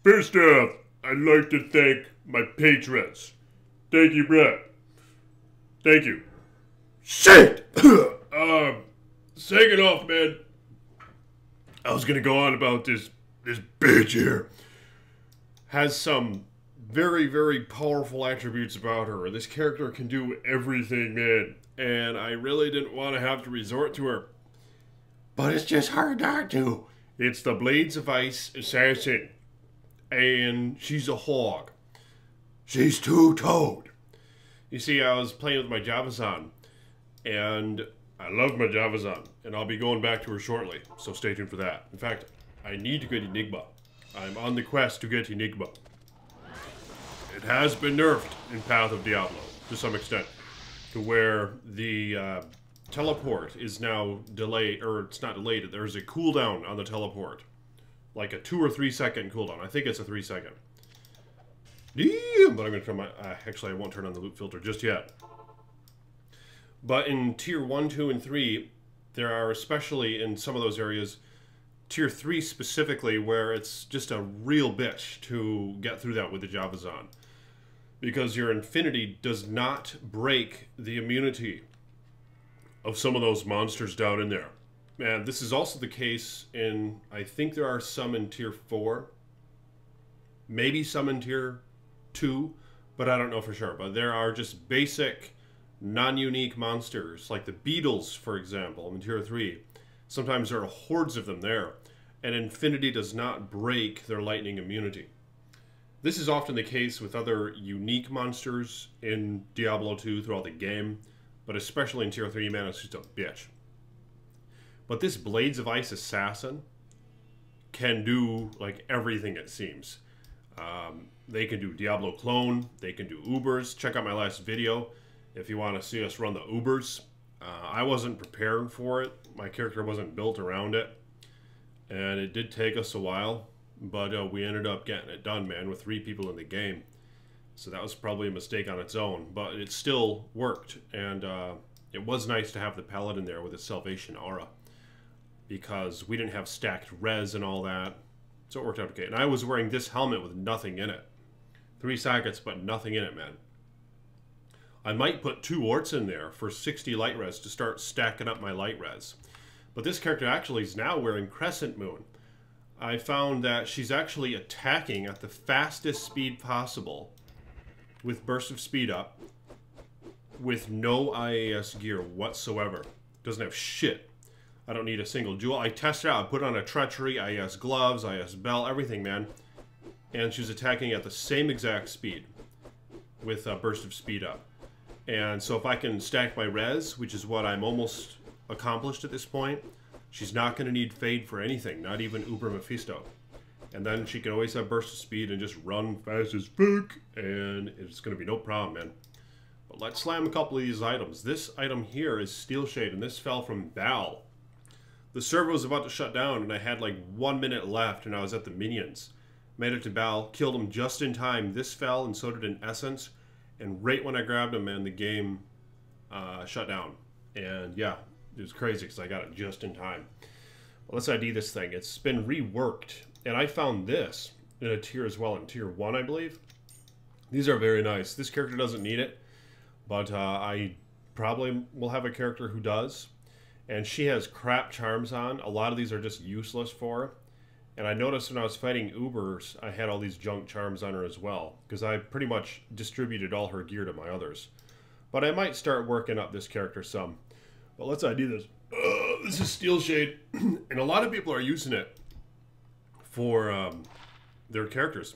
First off, I'd like to thank my patrons. Thank you, Brett. Thank you. Shit! Second off, man, I was gonna go on about this bitch here. Has some very, very powerful attributes about her. This character can do everything, man. And I really didn't want to have to resort to her. But it's just hard not to. It's the Blades of Ice Assassin. And she's a hog. She's two-toed. You see, I was playing with my Javazan. And I love my Javazan. And I'll be going back to her shortly. So stay tuned for that. In fact, I need to get Enigma. I'm on the quest to get Enigma. It has been nerfed in Path of Diablo, to some extent. To where the teleport is now delayed, or it's not delayed, there's a cooldown on the teleport. Like a 2 or 3 second cooldown. I think it's a 3 second. Damn, but I'm going to turn my... actually, I won't turn on the loot filter just yet. But in Tier 1, 2, and 3, there are, especially in some of those areas, Tier 3 specifically, where it's just a real bitch to get through that with the Javazan. Because your Infinity does not break the immunity of some of those monsters down in there. And this is also the case in, I think there are some in Tier 4. Maybe some in Tier 2, but I don't know for sure. But there are just basic, non-unique monsters, like the beetles, for example, in Tier 3. Sometimes there are hordes of them there. And Infinity does not break their lightning immunity. This is often the case with other unique monsters in Diablo 2 throughout the game, but especially in Tier 3, man, it's just a bitch. But this Blades of Ice Assassin can do, like, everything, it seems. They can do Diablo Clone, they can do Ubers. Check out my last video if you want to see us run the Ubers. I wasn't prepared for it. My character wasn't built around it. And it did take us a while. But we ended up getting it done, man, with 3 people in the game. So that was probably a mistake on its own. But it still worked. And it was nice to have the Paladin there with his Salvation Aura. Because we didn't have stacked res and all that. So it worked out okay. And I was wearing this helmet with nothing in it. 3 sockets, but nothing in it, man. I might put 2 orts in there for 60 light res to start stacking up my light res. But this character actually is now wearing Crescent Moon. I found that she's actually attacking at the fastest speed possible with Burst of Speed up with no IAS gear whatsoever. Doesn't have shit. I don't need a single jewel. I tested out. I put on a Treachery, IAS gloves, IAS bell, everything, man. And she was attacking at the same exact speed with Burst of Speed up. And so if I can stack my res, which is what I'm almost accomplished at this point, she's not going to need Fade for anything, not even Uber Mephisto. And then she can always have Burst of Speed and just run fast as fuck, and it's going to be no problem, man. But let's slam a couple of these items. This item here is Steel Shade, and this fell from Val. The server was about to shut down, and I had like 1 minute left, and I was at the minions. Made it to Val, killed him just in time. This fell, and so did an Essence. And right when I grabbed him, man, the game shut down. And yeah, it was crazy because I got it just in time. Well, let's ID this thing. It's been reworked. And I found this in a tier as well, in Tier 1, I believe. These are very nice. This character doesn't need it, but I probably will have a character who does. And she has crap charms on. A lot of these are just useless for her. And I noticed when I was fighting Ubers, I had all these junk charms on her as well. Because I pretty much distributed all her gear to my others. But I might start working up this character some. But let's ID this. This is Steel Shade. And a lot of people are using it for their characters.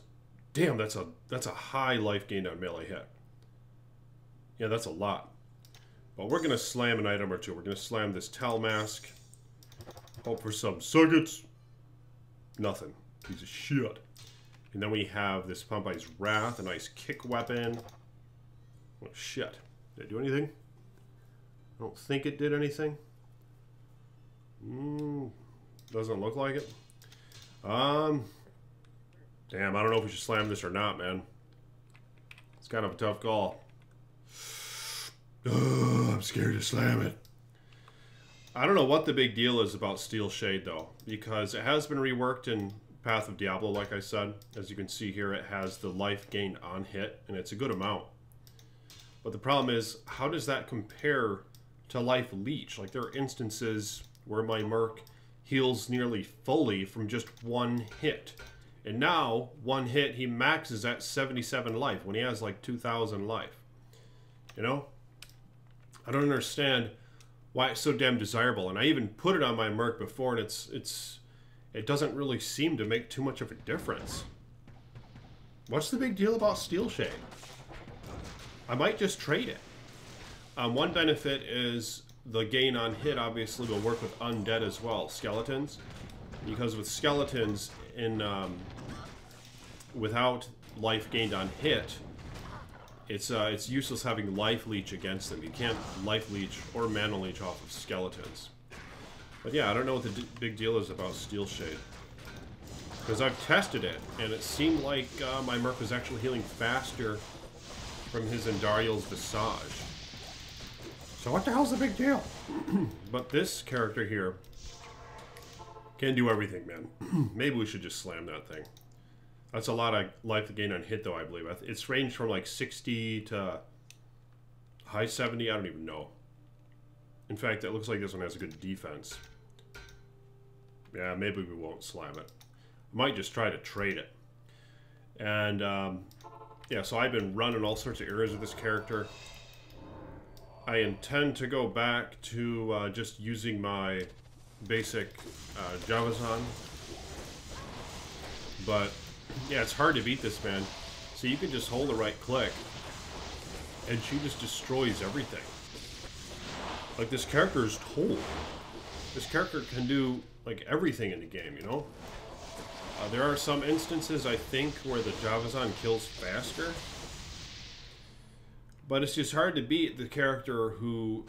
Damn, that's a high life gain on melee hit. Yeah, that's a lot. But we're going to slam an item or two. We're going to slam this Tell Mask. Hope for some circuits. Nothing. Piece of shit. And then we have this Pompey's Wrath, a nice kick weapon. Oh, shit. Did it do anything? I don't think it did anything. Doesn't look like it. Damn, I don't know if we should slam this or not, man. It's kind of a tough call. I'm scared to slam it. I don't know what the big deal is about Steel Shade, though, because it has been reworked in Path of Diablo, like I said. As you can see here, it has the life gained on hit, and it's a good amount. But the problem is, how does that compare to Life Leech? Like, there are instances where my Merc heals nearly fully from just one hit. And now, one hit, he maxes at 77 life when he has like 2,000 life. You know? I don't understand why it's so damn desirable. And I even put it on my Merc before, and it doesn't really seem to make too much of a difference. What's the big deal about Steel Shade? I might just trade it. One benefit is the gain on hit obviously will work with undead as well, skeletons. Because with skeletons, without life gained on hit, it's useless having life leech against them. You can't life leech or mana leech off of skeletons. But yeah, I don't know what the big deal is about Steel Shade. Because I've tested it, and it seemed like my Merc was actually healing faster from his Endariel's Visage. So what the hell's the big deal? But this character here can do everything, man. Maybe we should just slam that thing. That's a lot of life gain on hit, though, I believe. It's ranged from like 60 to high 70. I don't even know. In fact, it looks like this one has a good defense. Yeah, maybe we won't slam it. I might just try to trade it. And, yeah, so I've been running all sorts of areas with this character. I intend to go back to just using my basic Javazan. But, yeah, it's hard to beat this, man. So you can just hold the right click, and she just destroys everything. Like, this character is told. This character can do, like, everything in the game, you know? There are some instances, I think, where the Javazan kills faster. But it's just hard to beat the character who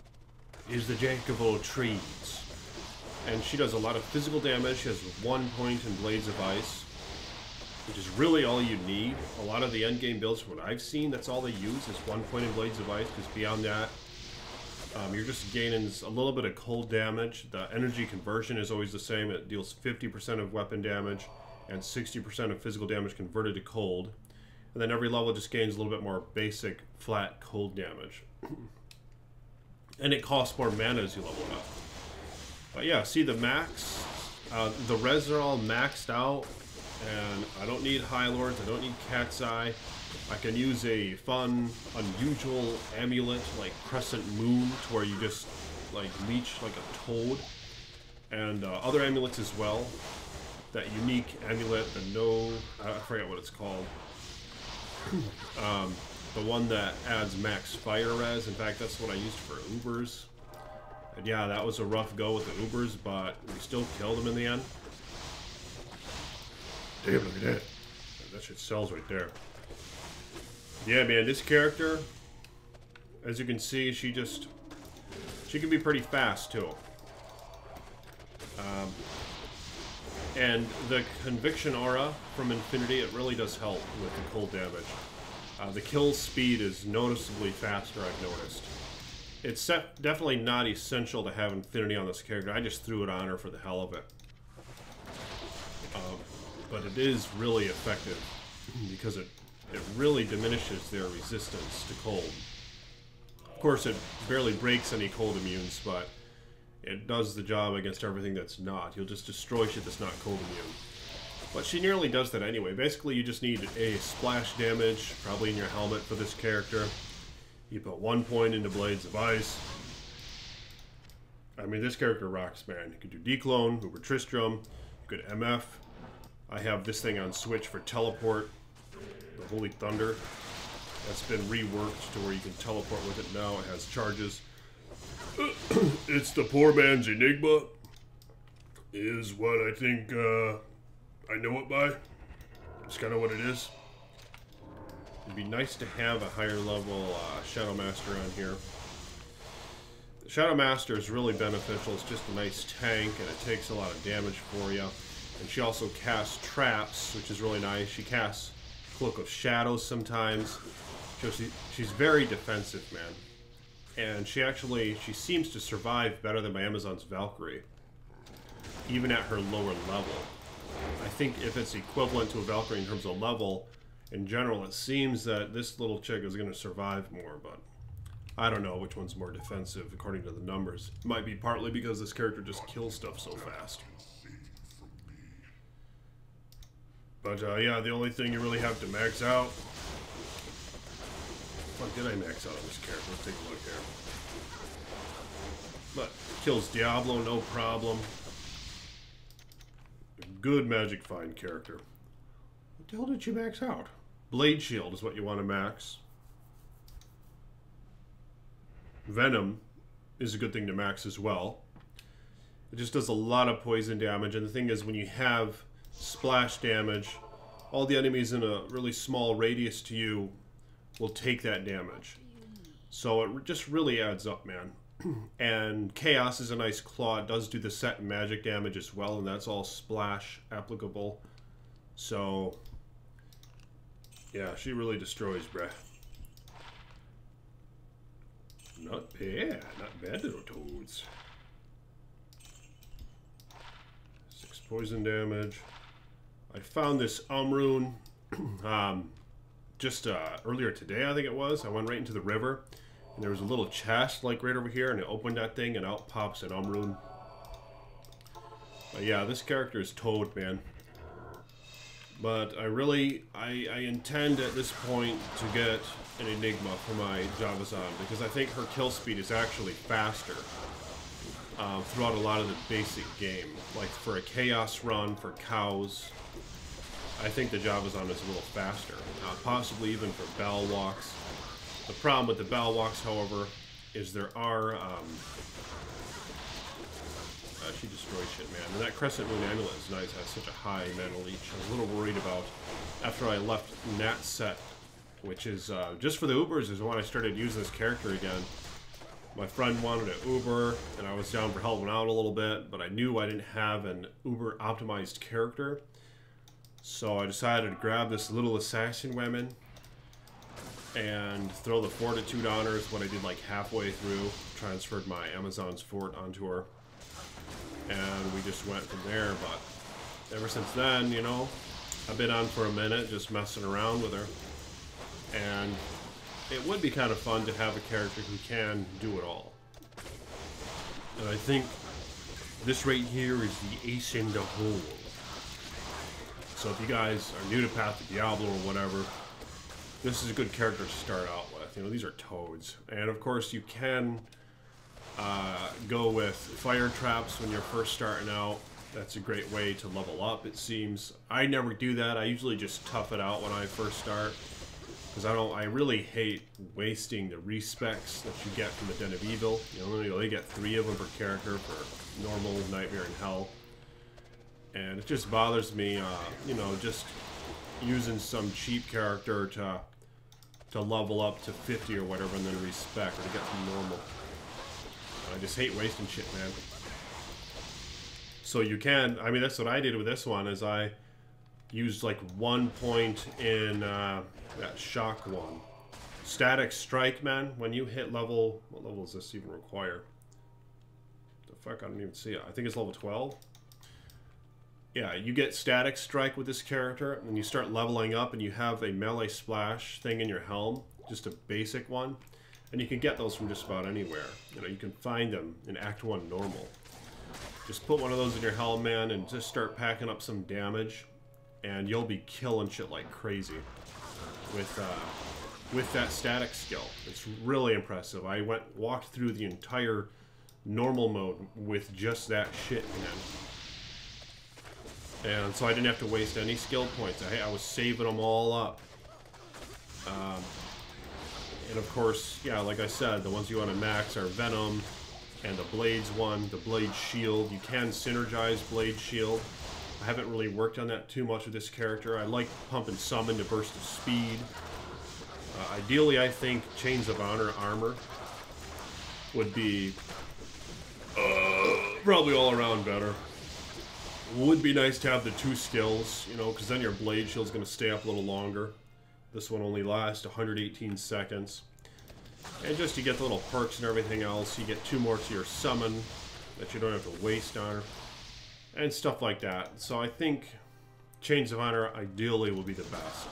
is the jack of all trades. And she does a lot of physical damage. She has 1 point in Blades of Ice, which is really all you need. A lot of the endgame builds, from what I've seen, that's all they use is 1 point in Blades of Ice, because beyond that, you're just gaining a little bit of cold damage. The energy conversion is always the same. It deals 50% of weapon damage and 60% of physical damage converted to cold. And then every level just gains a little bit more basic, flat, cold damage. And it costs more mana as you level up. But yeah, see the max? The res are all maxed out. And I don't need High Lords, I don't need Cat's Eye. I can use a fun, unusual amulet like Crescent Moon, to where you just like leech like a toad. And other amulets as well. That unique amulet, I forget what it's called. The one that adds max fire res. In fact, that's what I used for Ubers. And yeah, that was a rough go with the Ubers, but we still killed them in the end. Damn, look at that. That shit sells right there. Yeah, man, this character, as you can see, she can be pretty fast, too. And the Conviction Aura from Infinity, it really does help with the cold damage. The kill speed is noticeably faster, I've noticed. It's definitely not essential to have Infinity on this character. I just threw it on her for the hell of it. But it is really effective because it really diminishes their resistance to cold. Of course, it barely breaks any cold immunes, but it does the job against everything that's not. You'll just destroy shit that's not cold immune. But she nearly does that anyway. Basically, you just need a splash damage, probably in your helmet for this character. You put 1 point into Blades of Ice. I mean, this character rocks, man. You could do Declone, Uber Tristram, you could MF. I have this thing on Switch for Teleport, the Holy Thunder. That's been reworked to where you can teleport with it now. It has charges. It's the poor man's Enigma, is what I think I know it by. It's kind of what it is. It'd be nice to have a higher level Shadow Master on here. The Shadow Master is really beneficial. It's just a nice tank, and it takes a lot of damage for you. And she also casts traps, which is really nice. She casts Cloak of Shadows sometimes. She's very defensive, man. And she seems to survive better than my Amazon's Valkyrie, even at her lower level. I think if it's equivalent to a Valkyrie in terms of level, in general, it seems that this little chick is going to survive more, but I don't know which one's more defensive according to the numbers. It might be partly because this character just kills stuff so fast. But yeah, the only thing you really have to max out... What did I max out on this character? Let's take a look here. But kills Diablo, no problem. Good magic find character. What the hell did you max out? Blade Shield is what you want to max. Venom is a good thing to max as well. It just does a lot of poison damage, and the thing is, when you have splash damage, all the enemies in a really small radius to you will take that damage. So it just really adds up, man. And Chaos is a nice claw. It does do the set magic damage as well, and that's all splash applicable. So, yeah, she really destroys, bruh. Not bad little toads. 6 poison damage. I found this rune just earlier today, I think it was. I went right into the river, and there was a little chest like right over here, and it opened that thing, and out pops an rune. But yeah, this character is Toad, man. But I intend at this point to get an Enigma for my Javazan, because I think her kill speed is actually faster throughout a lot of the basic game. Like for a Chaos run, for cows, I think the Javazan is a little faster. Possibly even for Bell Walks. The problem with the Bell Walks, however, is there are... she destroys shit, man. And that Crescent Moon Amulet is nice. It has such a high mana leech. I was a little worried about after I left Nat Set, which is just for the Ubers is when I started using this character again. My friend wanted an Uber, and I was down for helping out a little bit, but I knew I didn't have an Uber optimized character. So I decided to grab this little assassin woman and throw the Fortitude on her. Is what I did like halfway through. Transferred my Amazon's fort onto her. And we just went from there, but ever since then, you know, I've been on for a minute just messing around with her. And it would be kind of fun to have a character who can do it all. And I think this right here is the ace in the hole. So if you guys are new to Path of Diablo or whatever, this is a good character to start out with. You know, these are toads. And of course you can go with fire traps when you're first starting out. That's a great way to level up, it seems. I never do that. I usually just tough it out when I first start, because I really hate wasting the respecs that you get from the Den of Evil. You know, you only get 3 of them per character for normal, nightmare, and hell. And it just bothers me, you know, just using some cheap character to level up to 50 or whatever, and then respec, or to get some normal. I just hate wasting shit, man. So you can, I mean, that's what I did with this one, is I used like 1 point in that shock one. Static Strike, man, when you hit level, what level does this even require? The fuck, I don't even see it. I think it's level 12. Yeah, you get Static Strike with this character, and you start leveling up, and you have a melee splash thing in your helm, just a basic one. And you can get those from just about anywhere. You know, you can find them in Act 1 normal. Just put one of those in your helm, man, and just start packing up some damage, and you'll be killing shit like crazy with that static skill. It's really impressive. I walked through the entire normal mode with just that shit, man. And so I didn't have to waste any skill points. I was saving them all up. And of course, yeah, like I said, the ones you want to max are Venom and the Blades one, the Blade Shield. You can synergize Blade Shield. I haven't really worked on that too much with this character. I like pumping Summon to burst of speed. Ideally, I think Chains of Honor armor would be probably all around better. Would be nice to have the 2 skills, you know, because then your Blade Shield's going to stay up a little longer. This one only lasts 118 seconds. And just to get the little perks and everything else, you get 2 more to your summon that you don't have to waste on her. and stuff like that. So I think Chains of Honor ideally will be the best.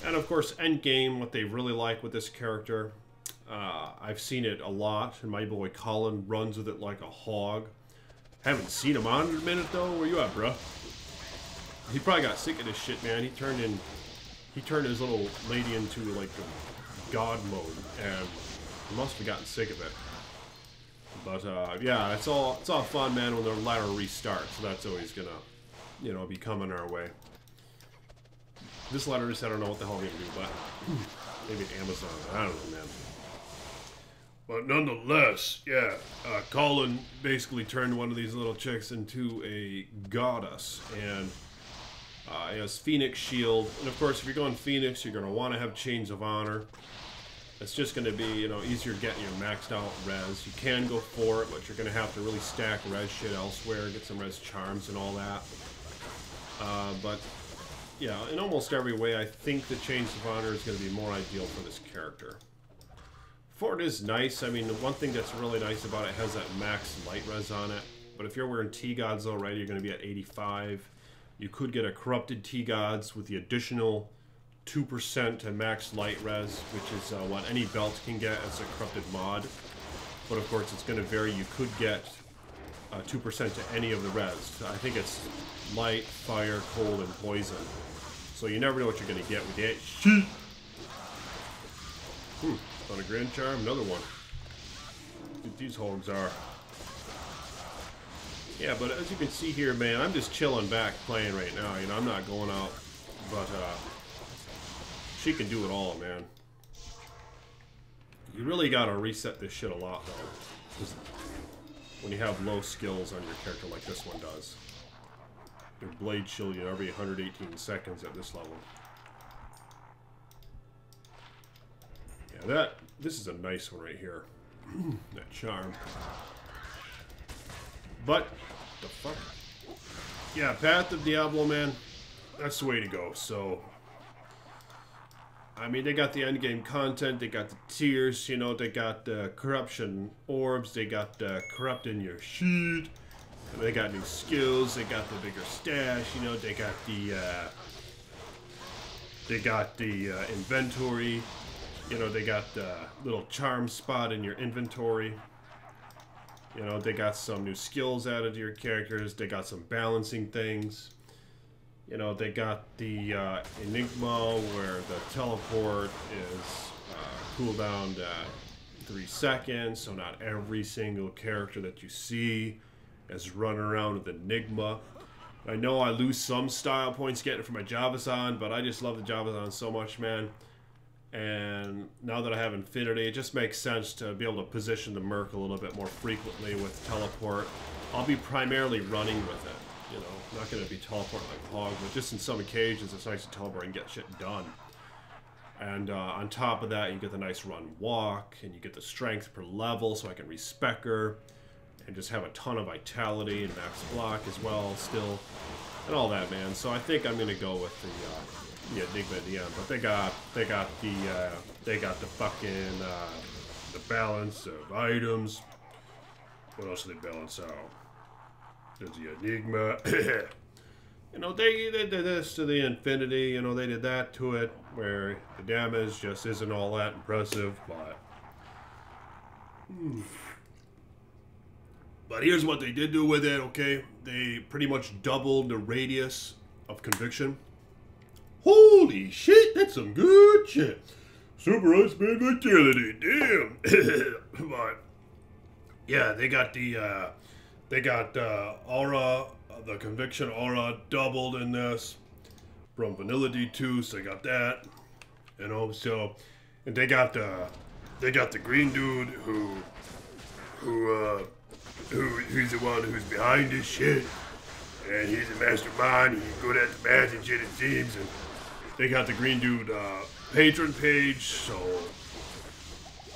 And of course, endgame, what they really like with this character, I've seen it a lot, and my boy Colin runs with it like a hog. Haven't seen him on in a minute though. Where you at, bro? He probably got sick of this shit, man. He turned his little lady into like god mode, and he must have gotten sick of it. But yeah, it's all fun, man, when the ladder restarts. So that's always gonna, you know, be coming our way. This ladder just, I don't know what the hell I'm gonna do, but maybe Amazon. I don't know, man. But nonetheless, yeah, Colin basically turned one of these little chicks into a goddess, and he has Phoenix Shield. And of course, if you're going Phoenix, you're gonna want to have Chains of Honor. It's just going to be, you know, easier getting your maxed out res. You can go for it, but you're going to have to really stack res shit elsewhere, get some res charms and all that. But, yeah, in almost every way, I think the Chains of Honor is going to be more ideal for this character. Fort is nice. I mean, the one thing that's really nice about it has that max light res on it. But if you're wearing T-Gods already, you're going to be at 85. You could get a Corrupted T-Gods with the additional 2% to max light res, which is what any belt can get as a corrupted mod. But of course, it's going to vary. You could get 2% to any of the res. I think it's light, fire, cold, and poison. So you never know what you're going to get with that shit. On a Grand Charm, another one. What these hogs are. Yeah, but as you can see here, man, I'm just chilling back playing right now. You know, I'm not going out, but she can do it all, man. You really gotta reset this shit a lot, though. When you have low skills on your character like this one does. Your blade shield you every 118 seconds at this level. Yeah, this is a nice one right here. That charm. But, the fuck? Yeah, Path of Diablo, man. That's the way to go, so... I mean, they got the endgame content, they got the tiers, you know, they got the corruption orbs, they got corrupting your shit, they got new skills, they got the bigger stash, you know, they got the inventory, you know, they got the little charm spot in your inventory, you know, they got some new skills added to your characters, they got some balancing things. You know, they got the Enigma, where the teleport is cooldown to 3 seconds, so not every single character that you see is running around with Enigma. I know I lose some style points getting it for my Javazan, but I just love the Javazan so much, man. And now that I have Infinity, it just makes sense to be able to position the Merc a little bit more frequently with teleport. I'll be primarily running with it. You know, not going to be teleporting like hog, but just in some occasions it's nice to teleport and get shit done. And on top of that, you get the nice run walk, and you get the strength per level, so I can respec her, and just have a ton of vitality and max block as well still, and all that, man. So I think I'm going to go with the Enigma at the end. But they got the fucking the balance of items. What else do they balance out? There's the Enigma. You know, they did this to the Infinity. You know, they did that to it, where the damage just isn't all that impressive. But here's what they did do with it, okay? They pretty much doubled the radius of conviction. Holy shit, that's some good shit. Super high-speed vitality, damn. But, yeah, they got the... They got aura, the conviction aura doubled in this from Vanilla D2, so they got that, you know. So, and they got the green dude who's the one who's behind this shit, and he's a mastermind. He's good at the math and shit, it seems. And they got the green dude patron page, so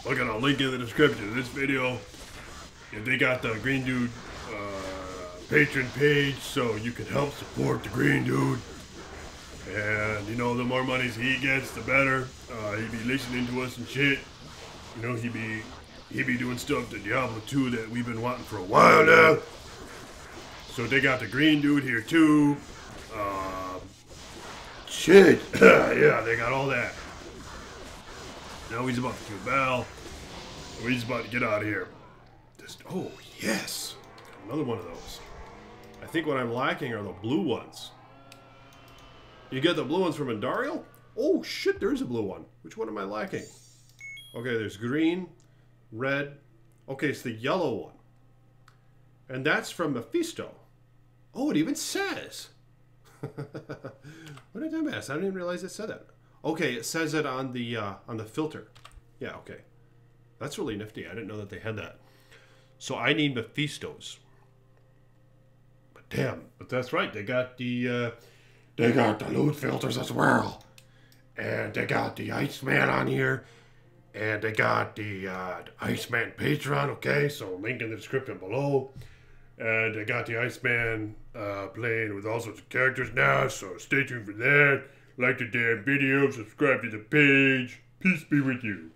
look at a link in the description of this video. And they got the green dude patron page, so you can help support the green dude. And you know, the more monies he gets, the better. He be listening to us and shit. You know, he be doing stuff to Diablo 2 that we've been wanting for a while now. So they got the green dude here too. Shit. Yeah, they got all that. Now he's about to kill Val. So he's about to get out of here. Oh, yes. Got another one of those. I think what I'm lacking are the blue ones. You get the blue ones from Andariel? Oh, shit, there's a blue one. Which one am I lacking? Okay, there's green, red. Okay, it's the yellow one. And that's from Mephisto. Oh, it even says. What a dumbass. I didn't even realize it said that. Okay, it says it on the filter. Yeah, okay. That's really nifty. I didn't know that they had that. So I need Mephistos. But damn, but that's right. They got the loot filters as well. And they got the Iceman on here. And they got the Iceman Patreon, okay? So link in the description below. And they got the Iceman playing with all sorts of characters now, so stay tuned for that. Like the damn video, subscribe to the page. Peace be with you.